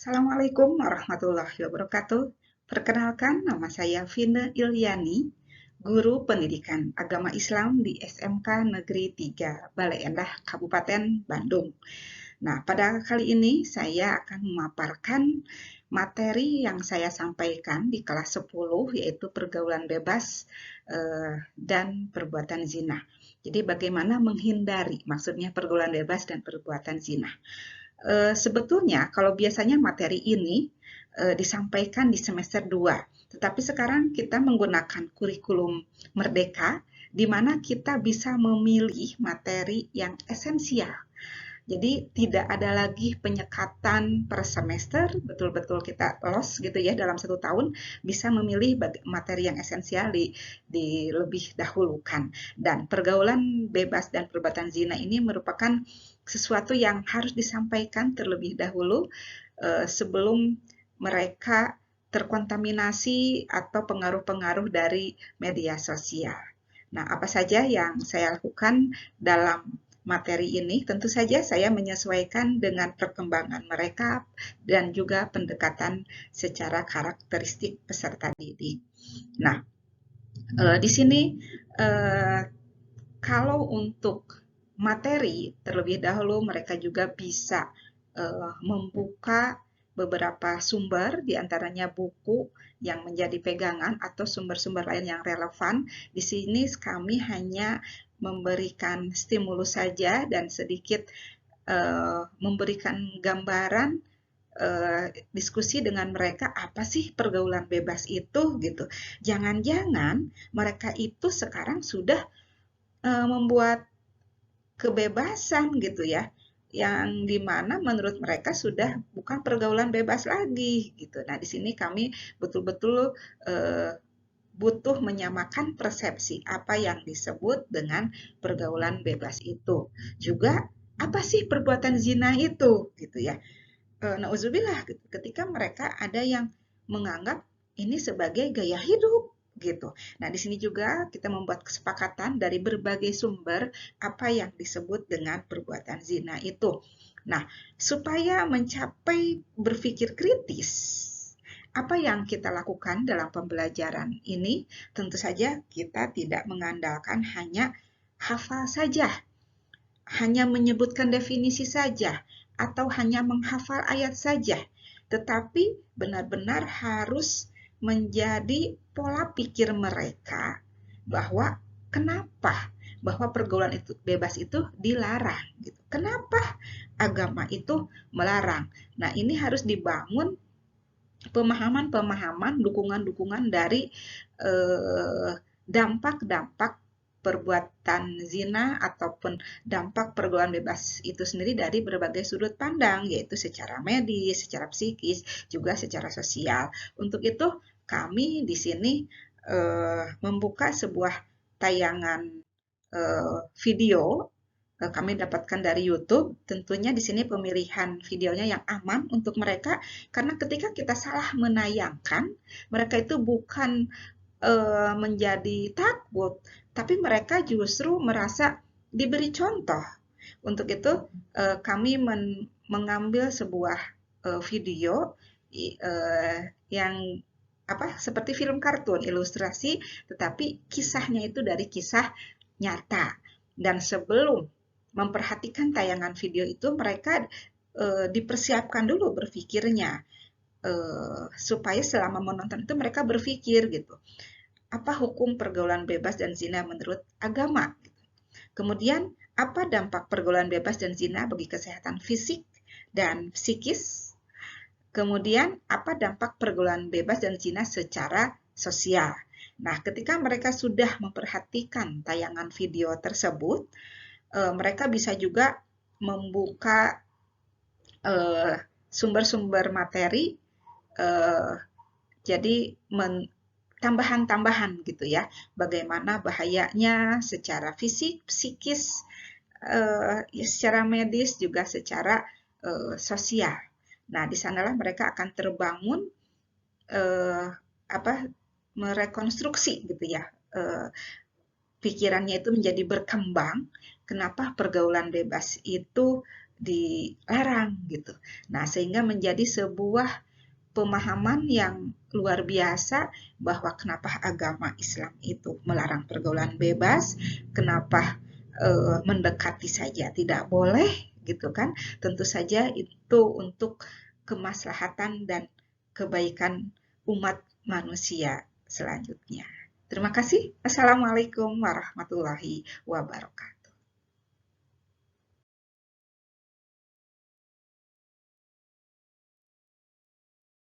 Assalamualaikum warahmatullahi wabarakatuh. Perkenalkan, nama saya Vina Ilyani, guru pendidikan agama Islam di SMK Negeri 3, Bale Endah, Kabupaten Bandung. Nah, pada kali ini saya akan memaparkan materi yang saya sampaikan di kelas 10, yaitu pergaulan bebas dan perbuatan zina. Jadi bagaimana menghindari, maksudnya pergaulan bebas dan perbuatan zina. Sebetulnya kalau biasanya materi ini disampaikan di semester 2, tetapi sekarang kita menggunakan kurikulum Merdeka, di mana kita bisa memilih materi yang esensial. Jadi tidak ada lagi penyekatan per semester, betul-betul kita los gitu ya dalam 1 tahun, bisa memilih materi yang esensial di lebih dahulukan. Dan pergaulan bebas dan perbuatan zina ini merupakan sesuatu yang harus disampaikan terlebih dahulu sebelum mereka terkontaminasi atau pengaruh-pengaruh dari media sosial. Nah, apa saja yang saya lakukan dalam materi ini? Tentu saja saya menyesuaikan dengan perkembangan mereka dan juga pendekatan secara karakteristik peserta didik. Nah, di sini kalau untuk materi, terlebih dahulu mereka juga bisa membuka beberapa sumber, diantaranya buku yang menjadi pegangan atau sumber-sumber lain yang relevan. Di sini kami hanya memberikan stimulus saja dan sedikit memberikan gambaran diskusi dengan mereka apa sih pergaulan bebas itu gitu. Jangan-jangan mereka itu sekarang sudah membuat kebebasan gitu ya, yang dimana menurut mereka sudah bukan pergaulan bebas lagi gitu. Nah, di sini kami betul-betul butuh menyamakan persepsi apa yang disebut dengan pergaulan bebas itu. Juga apa sih perbuatan zina itu gitu ya. Nauzubillah gitu. Ketika mereka ada yang menganggap ini sebagai gaya hidup gitu. Nah, di sini juga kita membuat kesepakatan dari berbagai sumber apa yang disebut dengan perbuatan zina itu. Nah, supaya mencapai berpikir kritis, apa yang kita lakukan dalam pembelajaran ini? Tentu saja kita tidak mengandalkan hanya hafal saja, hanya menyebutkan definisi saja, atau hanya menghafal ayat saja, tetapi benar-benar harus menjadi pola pikir mereka bahwa kenapa bahwa pergaulan itu bebas itu dilarang gitu. Kenapa agama itu melarang? Nah, ini harus dibangun pemahaman-pemahaman, dukungan-dukungan dari dampak-dampak perbuatan zina ataupun dampak pergaulan bebas itu sendiri dari berbagai sudut pandang, yaitu secara medis, secara psikis, juga secara sosial. Untuk itu, kami di sini membuka sebuah tayangan video kami dapatkan dari YouTube. Tentunya di sini pemilihan videonya yang aman untuk mereka, karena ketika kita salah menayangkan, mereka itu bukan menjadi takut, tapi mereka justru merasa diberi contoh. Untuk itu, kami mengambil sebuah video yang seperti film kartun, ilustrasi, tetapi kisahnya itu dari kisah nyata. Dan sebelum memperhatikan tayangan video itu, mereka dipersiapkan dulu berpikirnya, supaya selama menonton itu mereka berpikir gitu, apa hukum pergaulan bebas dan zina menurut agama? Kemudian, apa dampak pergaulan bebas dan zina bagi kesehatan fisik dan psikis? Kemudian, apa dampak pergaulan bebas dan zina secara sosial? Nah, ketika mereka sudah memperhatikan tayangan video tersebut, mereka bisa juga membuka sumber-sumber materi, jadi tambahan-tambahan gitu ya, bagaimana bahayanya secara fisik, psikis, secara medis, juga secara sosial. Nah, di sanalah mereka akan terbangun merekonstruksi gitu ya, pikirannya itu menjadi berkembang. Kenapa pergaulan bebas itu dilarang gitu. Nah, sehingga menjadi sebuah pemahaman yang luar biasa bahwa kenapa agama Islam itu melarang pergaulan bebas, kenapa mendekati saja tidak boleh gitu kan. Tentu saja itu untuk kemaslahatan dan kebaikan umat manusia selanjutnya. Terima kasih. Assalamualaikum warahmatullahi wabarakatuh.